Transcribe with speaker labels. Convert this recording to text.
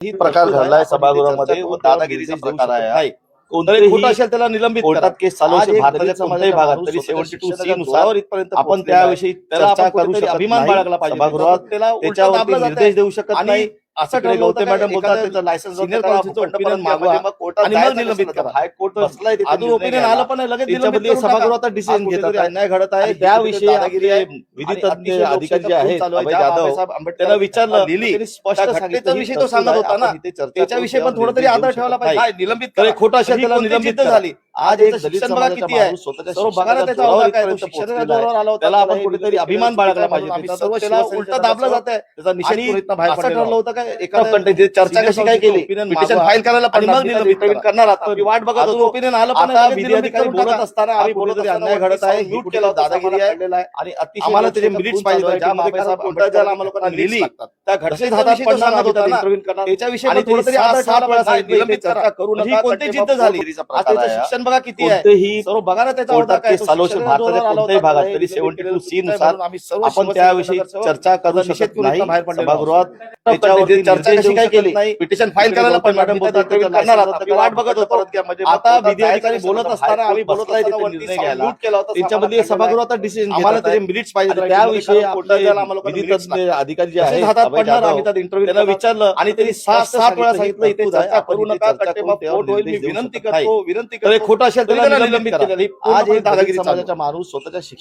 Speaker 1: ही प्रकार घडलाय सभागृहामध्ये व दादागिरीचा प्रकार आहे. कोणतरी खोटं असेल त्याला निलंबित कोर्टात केस चालू असेल भारताच्या कोणत्याही भागात तरी 72C नुसार इथपर्यंत आपण त्याविषयी चर्चा करू शकत अभिमान बाळगला पाहिजे सभागृहात त्याच्यावर निर्देश देऊ शकत नाही. असं ठरवलं होतं मॅडम बोलतात त्याचं लायसन्स सिनियर काउन्सिलचं ओपिनियन मागवा आणि मग निलंबित करा. हायकोर्ट बसलाय अजून ओपिनियन आलं पण लगेच त्याच्याबद्दल सभागृहात डिसिजन घेतात. अन्याय घडत आहे त्याविषयी विधी तज्ञ अधिकारी जे आहेत अभय जाधव त्यांना विचारलं त्यांनी स्पष्ट सांगितलं विषय तो सांगत होता ना त्याच्याविषयी पण थोडं तरी आदर ठेवायला पाहिजे. निलंबित करे खोटं असेल त्याला निलंबित झाली. आज एक शिक्षण बघा किती आहे सर्व बघा ना त्याचा अवधान काय शिक्षणाच्या जोरावर आला होता त्याला आपण कुठेतरी अभिमान बाळगला पाहिजे. सर्व त्याला उलट दाबलं जात आहे त्याचा निषेध बाहेर ठरलं होतं काय एखादा चर्चा कशी काय केली पिटिशन फाईल करायला पण मग निलंबित करणार आता वाट बघत होतो. ओपिनियन आलं पण विधी अधिकारी बोलत असताना आम्ही बोलत अन्याय घडत आहे म्यूट केला दादागिरी आहे आणि आम्हाला त्याचे मिनिट्स पाहिजे ज्या बाबासाहेब कोर्टात ज्याला आम्हाला लोकांना लिहिली त्या घटनेत हातात पडणार होता ना त्याच्याविषयी आणि थोडं तरी आदर ठेवायला पाहिजे. निलंबित चर्चा करू नका कोणती जिद्द झाली आता शिक्षण बघा किती आहे सर्व बघा ना त्याचा अवधान काय चालू भारताच्या कोणत्याही भागात तरी 72C नुसार आपण त्याविषयी चर्चा करू शकत नाही सभागृहात. त्याच्यावर चर्चा कशी काय केली पिटिशन फाईल करायला पण मॅडम बोलतात करणार आता वाट बघत होतो. आता विधी अधिकारी बोलत असताना आम्ही बोलत नाही निर्णय घ्यायला त्यांच्यामध्ये सभागृहात डिसिजन आम्हाला त्याचे मिनिट्स पाहिजे. त्याविषयी विधी तज्ञ अधिकारी जे आहेत हातात पडणार आम्ही त्यात इंटरव्ह्यू त्याला विचारलं आणि त्यांनी 7 वेळा सांगितलं इथे चर्चा करू नका मी विनंती करतो विनंती करतो खोटं असेल तरी निलंबित करा. आज एक दादागिरी समाजाचा माणूस स्वतःच्या शिक्षण